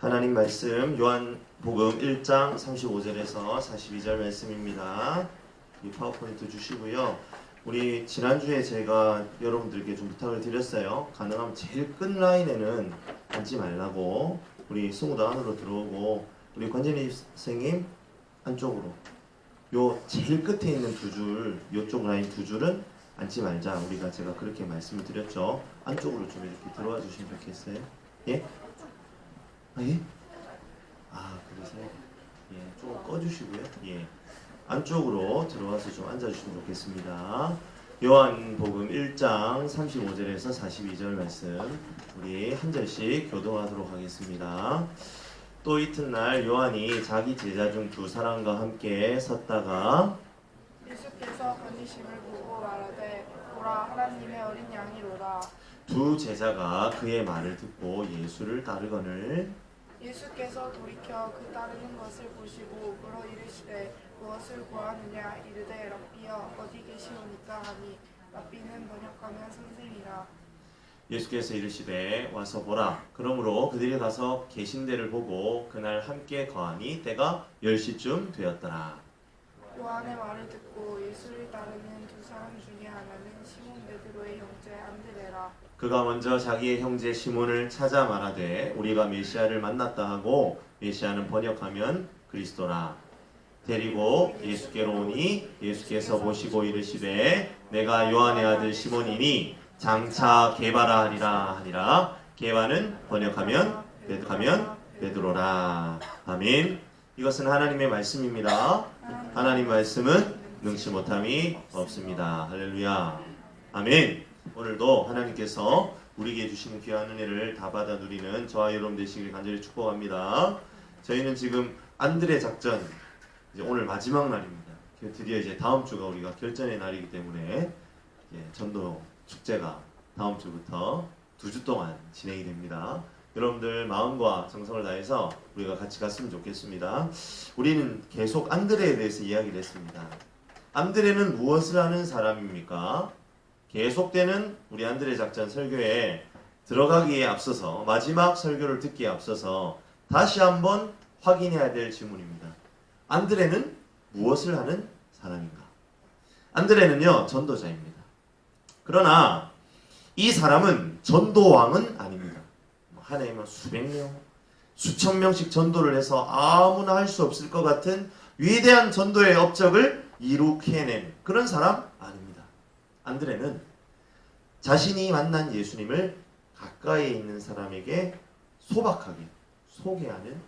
하나님 말씀 요한복음 1장 35절에서 42절 말씀입니다. 이 파워포인트 주시고요. 우리 지난주에 제가 여러분들께 좀 부탁을 드렸어요. 가능하면 제일 끝 라인에는 앉지 말라고. 우리 승우도 안으로 들어오고 우리 권진희 선생님 안쪽으로. 요 제일 끝에 있는 두 줄, 요쪽 라인 두 줄은 앉지 말자. 제가 그렇게 말씀을 드렸죠. 안쪽으로 좀 이렇게 들어와 주시면 좋겠어요. 예? 예? 그러세요? 예, 조금 꺼주시고요. 예, 안쪽으로 들어와서 좀 앉아주시면 좋겠습니다. 요한복음 1장 35절에서 42절 말씀 우리 한 절씩 교동하도록 하겠습니다. 또 이튿날 요한이 자기 제자 중 두 사람과 함께 섰다가 예수께서 건지심을 보고 말하되 보라 하나님의 어린 양이로다. 두 제자가 그의 말을 듣고 예수를 따르거늘 예수께서 돌이켜 그 따르는 것을 보시고 물어 이르시되 무엇을 구하느냐 이르되 랍비여 어디 계시오니까 하니 랍비는 번역하면 선생이라. 예수께서 이르시되 와서 보라. 그러므로 그들이 가서 계신 데를 보고 그날 함께 거하니 때가 10시쯤 되었더라. 요한의 말을 듣고 예수를 따르는 두 사람 중에 하나는 시몬 베드로의 형제 안드레라. 그가 먼저 자기의 형제 시몬을 찾아 말하되 우리가 메시아를 만났다 하고, 메시아는 번역하면 그리스도라. 데리고 예수께로 오니 예수께서 보시고 이르시되 내가 요한의 아들 시몬이니 장차 게바라 하니라. 게바는 번역하면 베드로라. 아멘. 이것은 하나님의 말씀입니다. 하나님 말씀은 능치 못함이 없습니다. 할렐루야. 아멘. 오늘도 하나님께서 우리에게 주시는 귀한 은혜를 다 받아 누리는 저와 여러분 되시길 간절히 축복합니다. 저희는 지금 안드레 작전 이제 오늘 마지막 날입니다. 드디어 이제 다음 주가 우리가 결전의 날이기 때문에 전도 축제가 다음 주부터 2주 동안 진행이 됩니다. 여러분들 마음과 정성을 다해서 우리가 같이 갔으면 좋겠습니다. 우리는 계속 안드레에 대해서 이야기를 했습니다. 안드레는 무엇을 하는 사람입니까? 계속되는 우리 안드레 작전 설교에 들어가기에 앞서서, 마지막 설교를 듣기에 앞서서 다시 한번 확인해야 될 질문입니다. 안드레는 무엇을 하는 사람인가? 안드레는요, 전도자입니다. 그러나 이 사람은 전도왕은 아닙니다. 한 해에만 수백 명, 수천 명씩 전도를 해서 아무나 할 수 없을 것 같은 위대한 전도의 업적을 이룩해낸 그런 사람 아닙니다. 안드레는 자신이 만난 예수님을 가까이에 있는 사람에게 소박하게 소개하는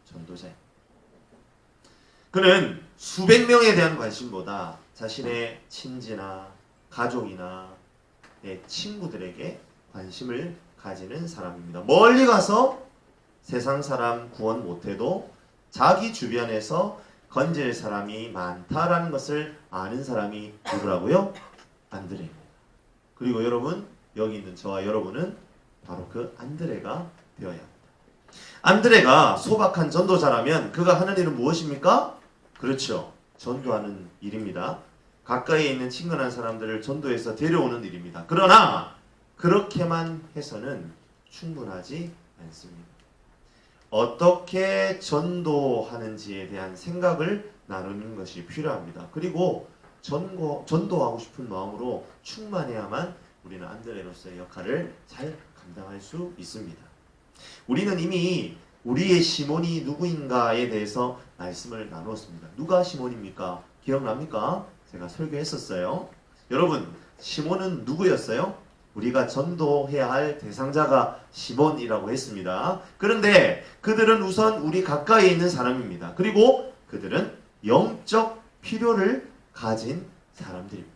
전도자입니다. 그는 수백 명에 대한 관심보다 자신의 친지나 가족이나 친구들에게 관심을 가지는 사람입니다. 멀리 가서 세상 사람 구원 못해도 자기 주변에서 건질 사람이 많다라는 것을 아는 사람이 누구라고요? 안드레입니다. 그리고 여러분, 여기 있는 저와 여러분은 바로 그 안드레가 되어야 합니다. 안드레가 소박한 전도자라면 그가 하는 일은 무엇입니까? 그렇죠. 전도하는 일입니다. 가까이에 있는 친근한 사람들을 전도해서 데려오는 일입니다. 그러나 그렇게만 해서는 충분하지 않습니다. 어떻게 전도하는지에 대한 생각을 나누는 것이 필요합니다. 그리고 전도하고 싶은 마음으로 충만해야만 우리는 안드레로서의 역할을 잘 감당할 수 있습니다. 우리는 이미 우리의 시몬이 누구인가에 대해서 말씀을 나누었습니다. 누가 시몬입니까? 기억납니까? 제가 설교했었어요. 여러분, 시몬은 누구였어요? 우리가 전도해야 할 대상자가 시몬이라고 했습니다. 그런데 그들은 우선 우리 가까이에 있는 사람입니다. 그리고 그들은 영적 필요를 가진 사람들입니다.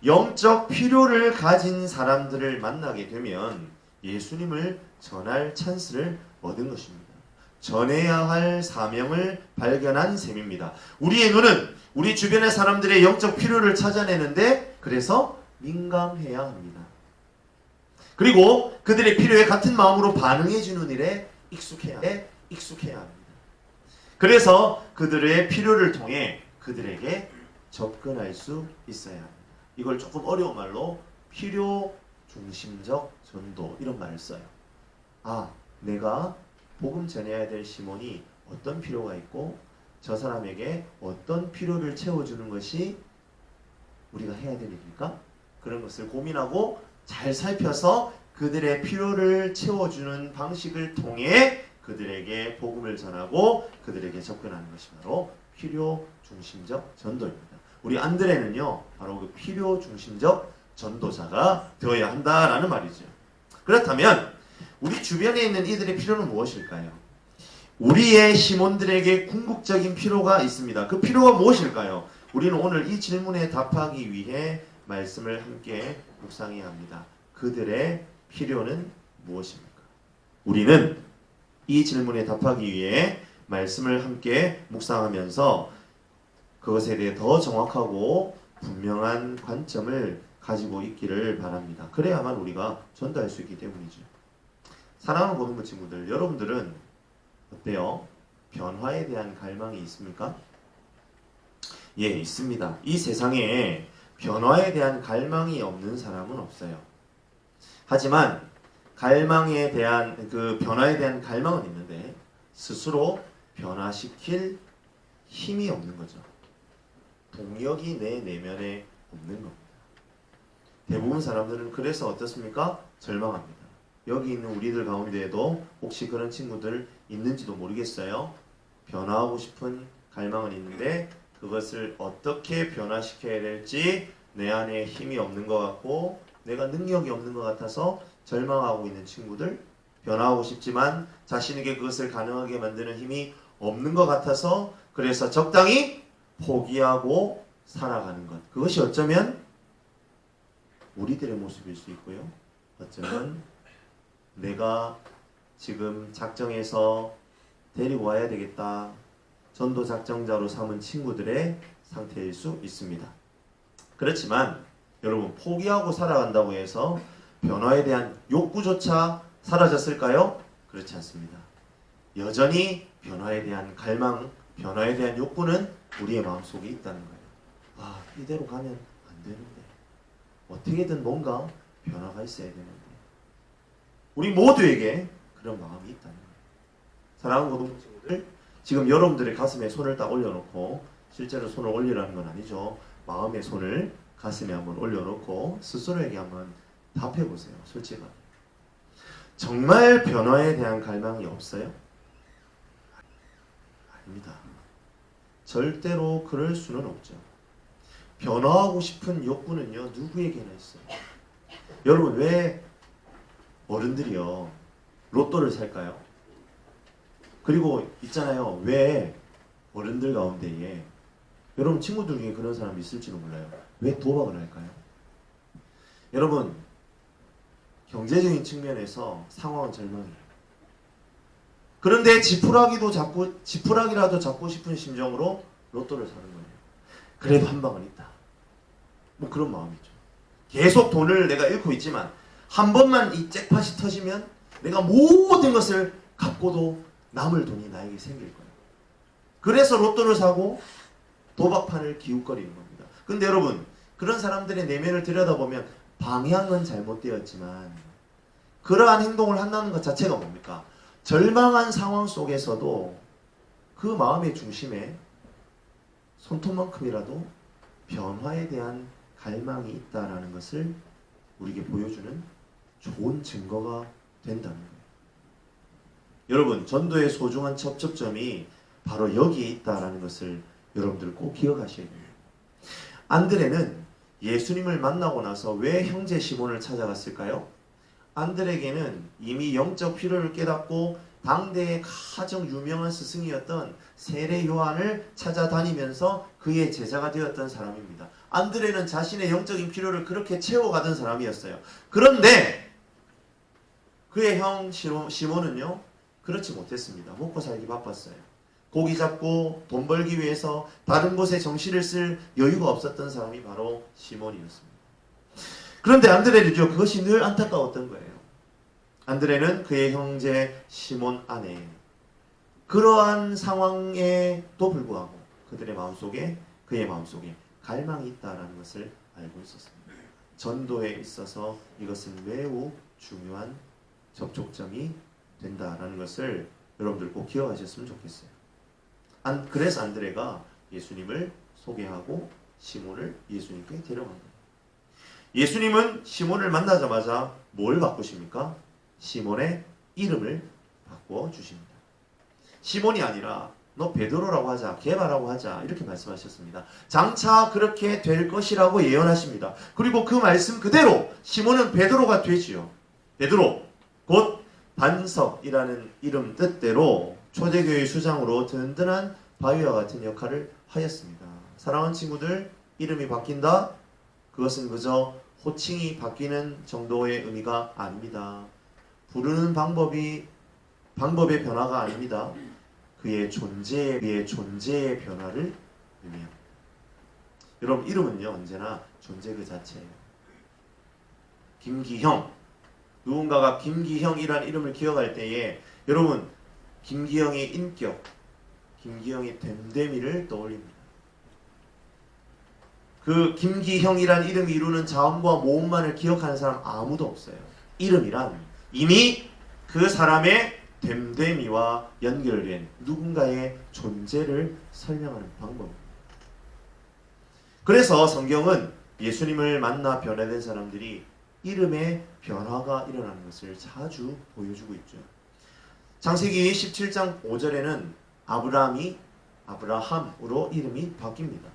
영적 필요를 가진 사람들을 만나게 되면 예수님을 전할 찬스를 얻은 것입니다. 전해야 할 사명을 발견한 셈입니다. 우리의 눈은 우리 주변의 사람들의 영적 필요를 찾아내는데 그래서 민감해야 합니다. 그리고 그들의 필요에 같은 마음으로 반응해주는 일에 익숙해야 합니다. 그래서 그들의 필요를 통해 그들에게 접근할 수 있어야 합니다. 이걸 조금 어려운 말로 필요 중심적 전도 이런 말을 써요. 내가 복음 전해야 될 시몬이 어떤 필요가 있고 저 사람에게 어떤 필요를 채워주는 것이 우리가 해야 될 일일까? 그런 것을 고민하고 잘 살펴서 그들의 필요를 채워주는 방식을 통해 그들에게 복음을 전하고 그들에게 접근하는 것이 바로 필요 중심적 전도입니다. 우리 안드레는요, 바로 그 필요 중심적 전도자가 되어야 한다라는 말이죠. 그렇다면 우리 주변에 있는 이들의 필요는 무엇일까요? 우리의 시몬들에게 궁극적인 필요가 있습니다. 그 필요가 무엇일까요? 우리는 오늘 이 질문에 답하기 위해 말씀을 함께 묵상해야 합니다. 그들의 필요는 무엇입니까? 우리는 이 질문에 답하기 위해 말씀을 함께 묵상하면서 그것에 대해 더 정확하고 분명한 관점을 가지고 있기를 바랍니다. 그래야만 우리가 전도할 수 있기 때문이죠. 사랑하는 고등부 친구들, 여러분들은 어때요? 변화에 대한 갈망이 있습니까? 예, 있습니다. 이 세상에 변화에 대한 갈망이 없는 사람은 없어요. 하지만 갈망에 대한 그 변화에 대한 갈망은 있는데 스스로 변화시킬 힘이 없는 거죠. 동력이 내 내면에 없는 겁니다. 대부분 사람들은 그래서 어떻습니까? 절망합니다. 여기 있는 우리들 가운데에도 혹시 그런 친구들 있는지도 모르겠어요. 변화하고 싶은 갈망은 있는데 그것을 어떻게 변화시켜야 될지 내 안에 힘이 없는 것 같고 내가 능력이 없는 것 같아서 절망하고 있는 친구들, 변화하고 싶지만 자신에게 그것을 가능하게 만드는 힘이 없는 것 같아서 그래서 적당히 포기하고 살아가는 것. 그것이 어쩌면 우리들의 모습일 수 있고요. 어쩌면 내가 지금 작정해서 데리고 와야 되겠다. 전도 작정자로 삼은 친구들의 상태일 수 있습니다. 그렇지만 여러분, 포기하고 살아간다고 해서 변화에 대한 욕구조차 사라졌을까요? 그렇지 않습니다. 여전히 변화에 대한 갈망, 변화에 대한 욕구는 우리의 마음속에 있다는 거예요. 아, 이대로 가면 안 되는데 어떻게든 뭔가 변화가 있어야 되는데 우리 모두에게 그런 마음이 있다는 거예요. 사랑하는 고등부 친구들, 지금 여러분들의 가슴에 손을 딱 올려놓고, 실제로 손을 올리라는 건 아니죠. 마음의 손을 가슴에 한번 올려놓고 스스로에게 한번 답해보세요. 솔직하게. 정말 변화에 대한 갈망이 없어요? 아닙니다. 절대로 그럴 수는 없죠. 변화하고 싶은 욕구는요, 누구에게나 있어요. 여러분, 왜 어른들이요 로또를 살까요? 그리고 있잖아요, 왜 어른들 가운데에 여러분 친구들 중에 그런 사람이 있을지도 몰라요. 왜 도박을 할까요? 여러분, 경제적인 측면에서 상황은 절망이에요. 그런데 지푸라기라도 잡고 싶은 심정으로 로또를 사는 거예요. 그래도 한 방은 있다. 뭐 그런 마음이죠. 계속 돈을 내가 잃고 있지만 한 번만 이 잭팟이 터지면 내가 모든 것을 갖고도 남을 돈이 나에게 생길 거예요. 그래서 로또를 사고 도박판을 기웃거리는 겁니다. 근데 여러분, 그런 사람들의 내면을 들여다보면 방향은 잘못되었지만 그러한 행동을 한다는 것 자체가 뭡니까? 절망한 상황 속에서도 그 마음의 중심에 손톱만큼이라도 변화에 대한 갈망이 있다는 것을 우리에게 보여주는 좋은 증거가 된다는 거예요. 여러분, 전도의 소중한 접촉점이 바로 여기에 있다는 것을 여러분들 꼭 기억하셔야 돼요. 안드레는 예수님을 만나고 나서 왜 형제 시몬을 찾아갔을까요? 안드레에게는 이미 영적 필요를 깨닫고 당대의 가장 유명한 스승이었던 세례 요한을 찾아다니면서 그의 제자가 되었던 사람입니다. 안드레는 자신의 영적인 필요를 그렇게 채워가던 사람이었어요. 그런데 그의 형 시몬은요, 그렇지 못했습니다. 먹고 살기 바빴어요. 고기 잡고 돈 벌기 위해서 다른 곳에 정신을 쓸 여유가 없었던 사람이 바로 시몬이었습니다. 그런데 안드레는요, 그것이 늘 안타까웠던 거예요. 안드레는 그의 형제 시몬 안에 그러한 상황에도 불구하고 그의 마음속에 갈망이 있다는 것을 알고 있었습니다. 전도에 있어서 이것은 매우 중요한 접촉점이 된다라는 것을 여러분들 꼭 기억하셨으면 좋겠어요. 그래서 안드레가 예수님을 소개하고 시몬을 예수님께 데려간 거예요. 예수님은 시몬을 만나자마자 뭘 바꾸십니까? 시몬의 이름을 바꿔주십니다. 시몬이 아니라 너 베드로라고 하자, 게바라고 하자 이렇게 말씀하셨습니다. 장차 그렇게 될 것이라고 예언하십니다. 그리고 그 말씀 그대로 시몬은 베드로가 되지요. 베드로 곧 반석이라는 이름 뜻대로 초대교회 수장으로 든든한 바위와 같은 역할을 하였습니다. 사랑하는 친구들, 이름이 바뀐다? 그것은 그저 호칭이 바뀌는 정도의 의미가 아닙니다. 부르는 방법의 변화가 아닙니다. 그의 존재의 변화를 의미합니다. 여러분, 이름은요 언제나 존재 그 자체예요. 김기형, 누군가가 김기형이라는 이름을 기억할 때에 여러분 김기형의 인격, 김기형의 됨됨이를 떠올립니다. 그 김기형이라는 이름이 이루는 자음과 모음만을 기억하는 사람 아무도 없어요. 이름이란 이미 그 사람의 됨됨이와 연결된 누군가의 존재를 설명하는 방법입니다. 그래서 성경은 예수님을 만나 변화된 사람들이 이름의 변화가 일어나는 것을 자주 보여주고 있죠. 창세기 17장 5절에는 아브라함으로 이름이 바뀝니다.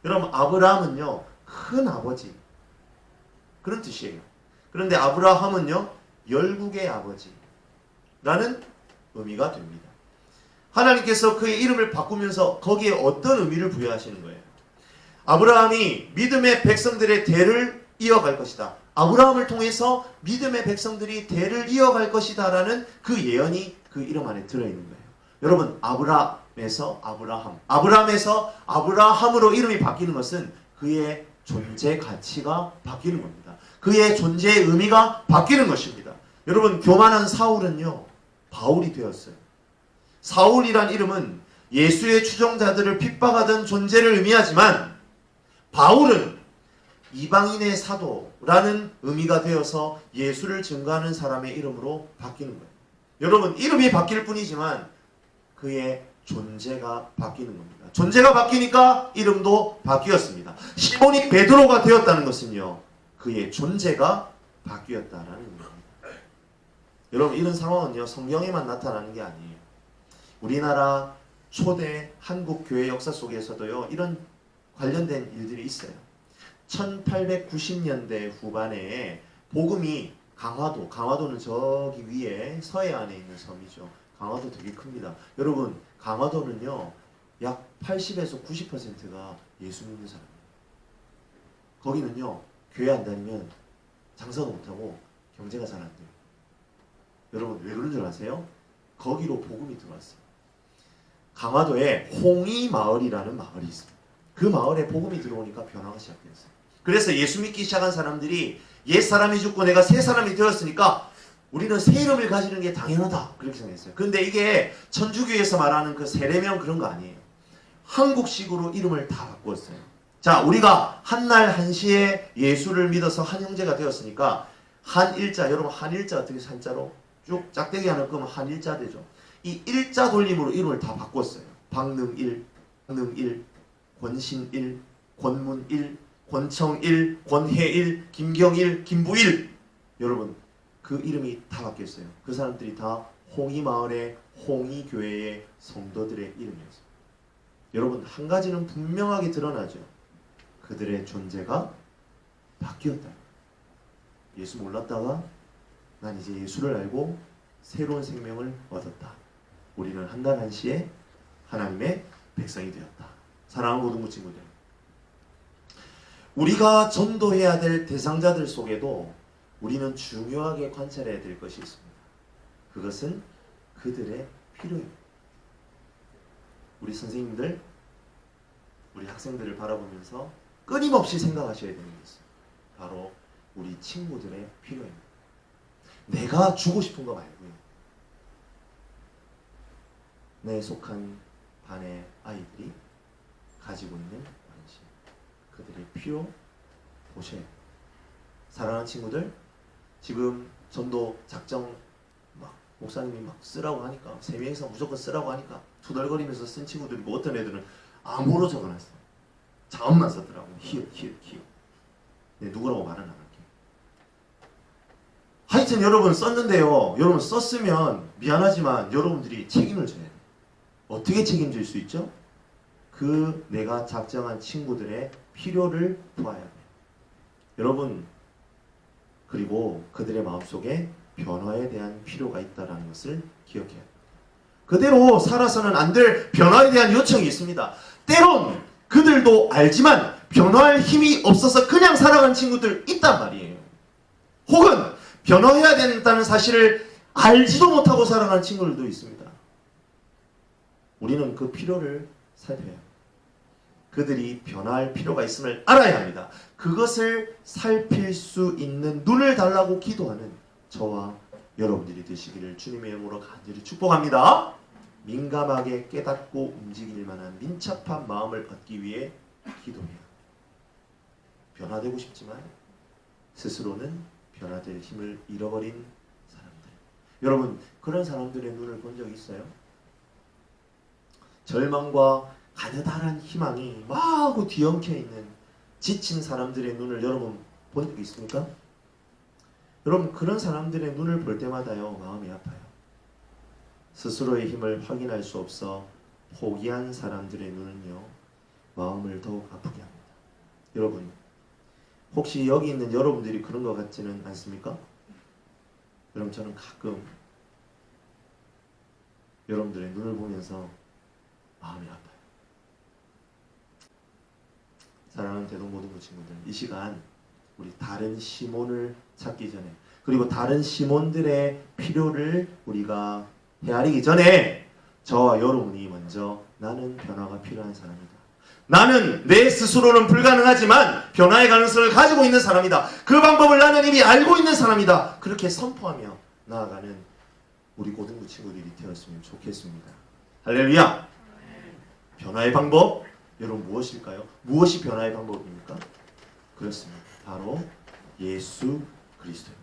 여러분, 아브라함은요 큰 아버지 그런 뜻이에요. 그런데 아브라함은요 열국의 아버지라는 의미가 됩니다. 하나님께서 그의 이름을 바꾸면서 거기에 어떤 의미를 부여하시는 거예요? 아브라함이 믿음의 백성들의 대를 이어갈 것이다. 아브라함을 통해서 믿음의 백성들이 대를 이어갈 것이다 라는 그 예언이 그 이름 안에 들어있는 거예요. 여러분, 아브라함에서 아브라함으로 이름이 바뀌는 것은 그의 존재 가치가 바뀌는 겁니다. 그의 존재의 의미가 바뀌는 것입니다. 여러분, 교만한 사울은요 바울이 되었어요. 사울이란 이름은 예수의 추종자들을 핍박하던 존재를 의미하지만 바울은 이방인의 사도라는 의미가 되어서 예수를 증거하는 사람의 이름으로 바뀌는 거예요. 여러분, 이름이 바뀔 뿐이지만 그의 존재가 바뀌는 겁니다. 존재가 바뀌니까 이름도 바뀌었습니다. 시몬이 베드로가 되었다는 것은요 그의 존재가 바뀌었다라는 겁니다. 여러분, 이런 상황은요 성경에만 나타나는 게 아니에요. 우리나라 초대 한국 교회 역사 속에서도요 이런 관련된 일들이 있어요. 1890년대 후반에 복음이 강화도는 저기 위에 서해안에 있는 섬이죠. 강화도 되게 큽니다. 여러분, 강화도는요 약 80에서 90%가 예수 믿는 사람이에요. 거기는요 교회 안 다니면 장사도 못하고 경제가 잘 안 돼요. 여러분, 왜 그런 줄 아세요? 거기로 복음이 들어왔어요. 강화도에 홍이마을이라는 마을이 있습니다. 그 마을에 복음이 들어오니까 변화가 시작됐어요. 그래서 예수 믿기 시작한 사람들이 옛 사람이 죽고 내가 새 사람이 되었으니까 우리는 새 이름을 가지는 게 당연하다 그렇게 생각했어요. 그런데 이게 천주교에서 말하는 그 세례명 그런 거 아니에요. 한국식으로 이름을 다 바꾸었어요. 자, 우리가 한날 한시에 예수를 믿어서 한 형제가 되었으니까 한일자, 여러분 한일자 어떻게 한자로 쭉 짝대기 하나 끄면 한일자 되죠. 이 일자 돌림으로 이름을 다 바꿨어요. 박능일, 권신일, 권문일, 권청일, 권혜일, 김경일, 김부일. 여러분, 그 이름이 다 바뀌었어요. 그 사람들이 다 홍이마을의 홍이교회의 성도들의 이름이었어요. 여러분, 한 가지는 분명하게 드러나죠. 그들의 존재가 바뀌었다. 예수 몰랐다가 난 이제 예수를 알고 새로운 생명을 얻었다. 우리는 한날 한시에 하나님의 백성이 되었다. 사랑하는 고등부 친구들, 우리가 전도해야 될 대상자들 속에도 우리는 중요하게 관찰해야 될 것이 있습니다. 그것은 그들의 필요입니다. 우리 선생님들, 우리 학생들을 바라보면서 끊임없이 생각하셔야 되는 게 있어요. 바로 우리 친구들의 필요입니다. 내가 주고 싶은 거 말고요. 내 속한 반의 아이들이 가지고 있는 관심, 그들의 필요 보셔야 돼요. 사랑하는 친구들, 지금 전도 작정 막 목사님이 막 쓰라고 하니까 3명이서 무조건 쓰라고 하니까 투덜거리면서 쓴 친구들이 뭐 어떤 애들은 암호로 적어놨어. 자음만 썼더라고. 히읗 히읗 히읗. 네, 누구라고 말은 안 할게. 하여튼 여러분 썼는데요. 여러분 썼으면 미안하지만 여러분들이 책임을 져야 돼요. 어떻게 책임질 수 있죠? 그 내가 작정한 친구들의 필요를 도와야 돼요. 여러분, 그리고 그들의 마음속에 변화에 대한 필요가 있다는 것을 기억해야 합니다. 그대로 살아서는 안 될 변화에 대한 요청이 있습니다. 때론 그들도 알지만 변화할 힘이 없어서 그냥 살아간 친구들 있단 말이에요. 혹은 변화해야 된다는 사실을 알지도 못하고 살아가는 친구들도 있습니다. 우리는 그 필요를 살펴야 합니다. 그들이 변화할 필요가 있음을 알아야 합니다. 그것을 살필 수 있는 눈을 달라고 기도하는 저와 여러분들이 되시기를 주님의 이름으로 간절히 축복합니다. 민감하게 깨닫고 움직일 만한 민첩한 마음을 얻기 위해 기도해야 합니다. 변화되고 싶지만 스스로는 변화될 힘을 잃어버린 사람들. 여러분, 그런 사람들의 눈을 본 적 있어요? 절망과 가느다란 희망이 마구 뒤엉켜 있는 지친 사람들의 눈을 여러분 본 적 있습니까? 여러분, 그런 사람들의 눈을 볼 때마다요, 마음이 아파요. 스스로의 힘을 확인할 수 없어 포기한 사람들의 눈은요, 마음을 더욱 아프게 합니다. 여러분, 혹시 여기 있는 여러분들이 그런 것 같지는 않습니까? 여러분, 저는 가끔 여러분들의 눈을 보면서 마음이 아파요. 사랑하는 대동고등부 친구들, 이 시간 우리 다른 시몬을 찾기 전에, 그리고 다른 시몬들의 필요를 우리가 헤아리기 전에 저와 여러분이 먼저 나는 변화가 필요한 사람이다. 나는 내 스스로는 불가능하지만 변화의 가능성을 가지고 있는 사람이다. 그 방법을 나는 이미 알고 있는 사람이다. 그렇게 선포하며 나아가는 우리 고등부 친구들이 되었으면 좋겠습니다. 할렐루야! 변화의 방법, 여러분 무엇일까요? 무엇이 변화의 방법입니까? 그렇습니다. 바로 예수 그리스도입니다.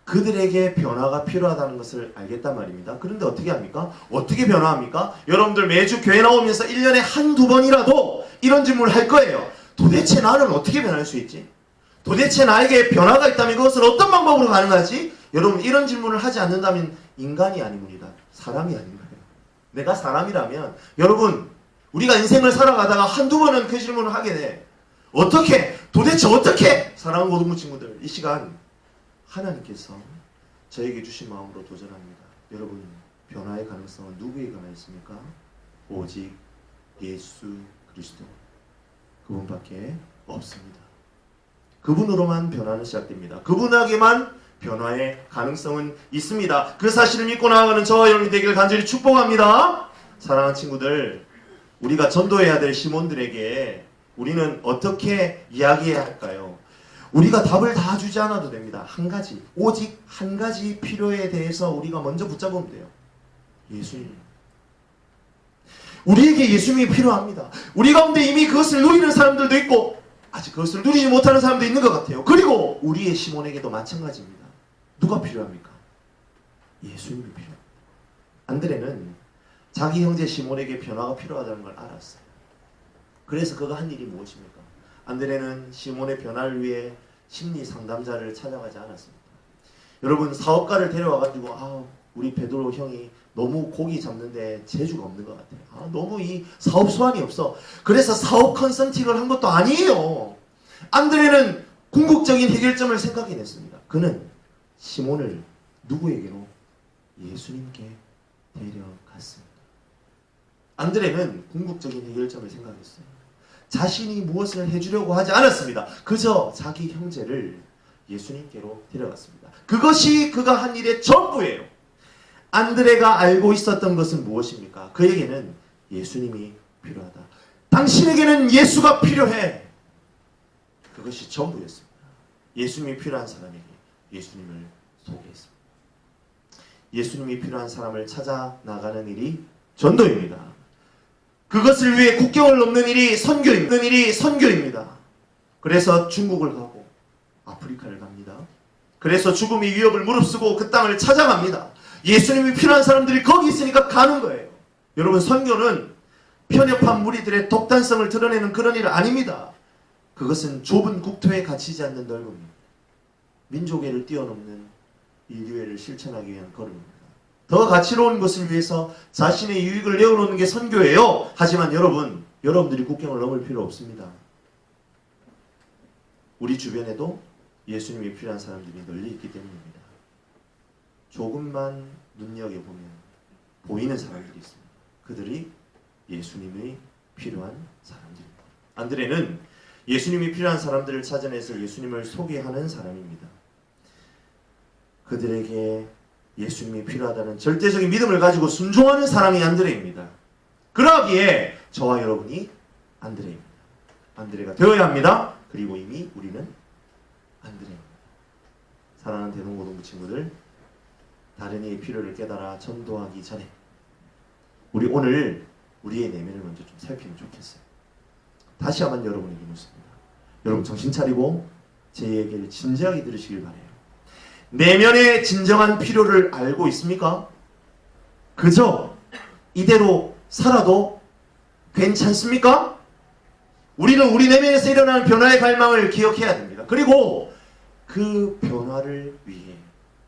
그들에게 변화가 필요하다는 것을 알겠단 말입니다. 그런데 어떻게 합니까? 어떻게 변화합니까? 여러분들 매주 교회 나오면서 1년에 한두 번이라도 이런 질문을 할 거예요. 도대체 나는 어떻게 변할 수 있지? 도대체 나에게 변화가 있다면 그것은 어떤 방법으로 가능하지? 여러분, 이런 질문을 하지 않는다면 인간이 아닙니다. 사람이 아닌 거예요. 내가 사람이라면 여러분, 우리가 인생을 살아가다가 한두 번은 그 질문을 하게 돼. 어떻게? 도대체 어떻게? 사랑하는 고등부 친구들, 이 시간 하나님께서 저에게 주신 마음으로 도전합니다. 여러분, 변화의 가능성은 누구에게 관해 있습니까? 오직 예수 그리스도, 그분밖에 없습니다. 그분으로만 변화는 시작됩니다. 그분에게만 변화의 가능성은 있습니다. 그 사실을 믿고 나아가는 저와 여러분이 되기를 간절히 축복합니다. 사랑하는 친구들, 우리가 전도해야 될 시몬들에게 우리는 어떻게 이야기해야 할까요? 우리가 답을 다 주지 않아도 됩니다. 한 가지, 오직 한 가지 필요에 대해서 우리가 먼저 붙잡으면 돼요. 예수님. 우리에게 예수님이 필요합니다. 우리 가운데 이미 그것을 누리는 사람들도 있고 아직 그것을 누리지 못하는 사람도 있는 것 같아요. 그리고 우리의 시몬에게도 마찬가지입니다. 누가 필요합니까? 예수님이 필요합니다. 안드레는 자기 형제 시몬에게 변화가 필요하다는 걸 알았어요. 그래서 그가 한 일이 무엇입니까? 안드레는 시몬의 변화를 위해 심리 상담자를 찾아가지 않았습니다. 여러분, 사업가를 데려와가지고 우리 베드로 형이 너무 고기 잡는데 재주가 없는 것 같아요. 너무 이 사업 수완이 없어. 그래서 사업 컨설팅을 한 것도 아니에요. 안드레는 궁극적인 해결점을 생각해냈습니다. 그는 시몬을 누구에게로? 예수님께 데려갔습니다. 안드레는 궁극적인 해결점을 생각했어요. 자신이 무엇을 해주려고 하지 않았습니다. 그저 자기 형제를 예수님께로 데려갔습니다. 그것이 그가 한 일의 전부예요. 안드레가 알고 있었던 것은 무엇입니까? 그에게는 예수님이 필요하다. 당신에게는 예수가 필요해. 그것이 전부였습니다. 예수님이 필요한 사람에게 예수님을 소개했습니다. 예수님이 필요한 사람을 찾아 나가는 일이 전도입니다. 그것을 위해 국경을 넘는 일이 선교입니다. 그래서 중국을 가고 아프리카를 갑니다. 그래서 죽음의 위협을 무릅쓰고 그 땅을 찾아갑니다. 예수님이 필요한 사람들이 거기 있으니까 가는 거예요. 여러분, 선교는 편협한 무리들의 독단성을 드러내는 그런 일 아닙니다. 그것은 좁은 국토에 갇히지 않는 넓음입니다. 민족애를 뛰어넘는 인류애를 실천하기 위한 걸음입니다. 더 가치로운 것을 위해서 자신의 유익을 내어놓는 게 선교예요. 하지만 여러분들이 국경을 넘을 필요 없습니다. 우리 주변에도 예수님이 필요한 사람들이 널리 있기 때문입니다. 조금만 눈여겨보면 보이는 사람들이 있습니다. 그들이 예수님이 필요한 사람들입니다. 안드레는 예수님이 필요한 사람들을 찾아내서 예수님을 소개하는 사람입니다. 그들에게 예수님이 필요하다는 절대적인 믿음을 가지고 순종하는 사람이 안드레입니다. 그러기에 저와 여러분이 안드레입니다. 안드레가 되어야 합니다. 그리고 이미 우리는 안드레입니다. 사랑하는 대동고등부 친구들, 다른 이의 필요를 깨달아 전도하기 전에 우리 오늘 우리의 내면을 먼저 좀 살피면 좋겠어요. 다시 한번 여러분에게 묻습니다. 여러분 정신 차리고 제 얘기를 진지하게 들으시길 바라요. 내면의 진정한 필요를 알고 있습니까? 그저 이대로 살아도 괜찮습니까? 우리는 우리 내면에서 일어나는 변화의 갈망을 기억해야 됩니다. 그리고 그 변화를 위해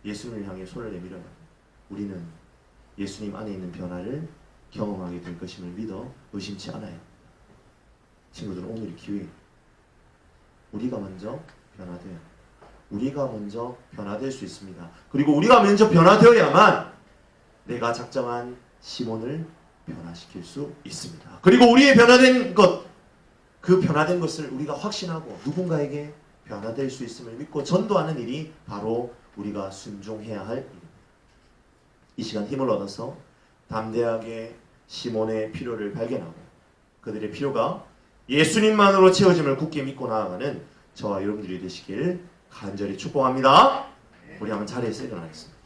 예수님을 향해 손을 내밀어야 합니다. 우리는 예수님 안에 있는 변화를 경험하게 될 것임을 믿어 의심치 않아요. 친구들은 오늘이 기회예요. 우리가 먼저 변화돼야 합니다. 우리가 먼저 변화될 수 있습니다. 그리고 우리가 먼저 변화되어야만 내가 작정한 시몬을 변화시킬 수 있습니다. 그리고 우리의 변화된 것, 그 변화된 것을 우리가 확신하고 누군가에게 변화될 수 있음을 믿고 전도하는 일이 바로 우리가 순종해야 할 일입니다. 이 시간 힘을 얻어서 담대하게 시몬의 필요를 발견하고 그들의 필요가 예수님만으로 채워짐을 굳게 믿고 나아가는 저와 여러분들이 되시길 간절히 축복합니다. 우리 한번 자리에서 일어나겠습니다.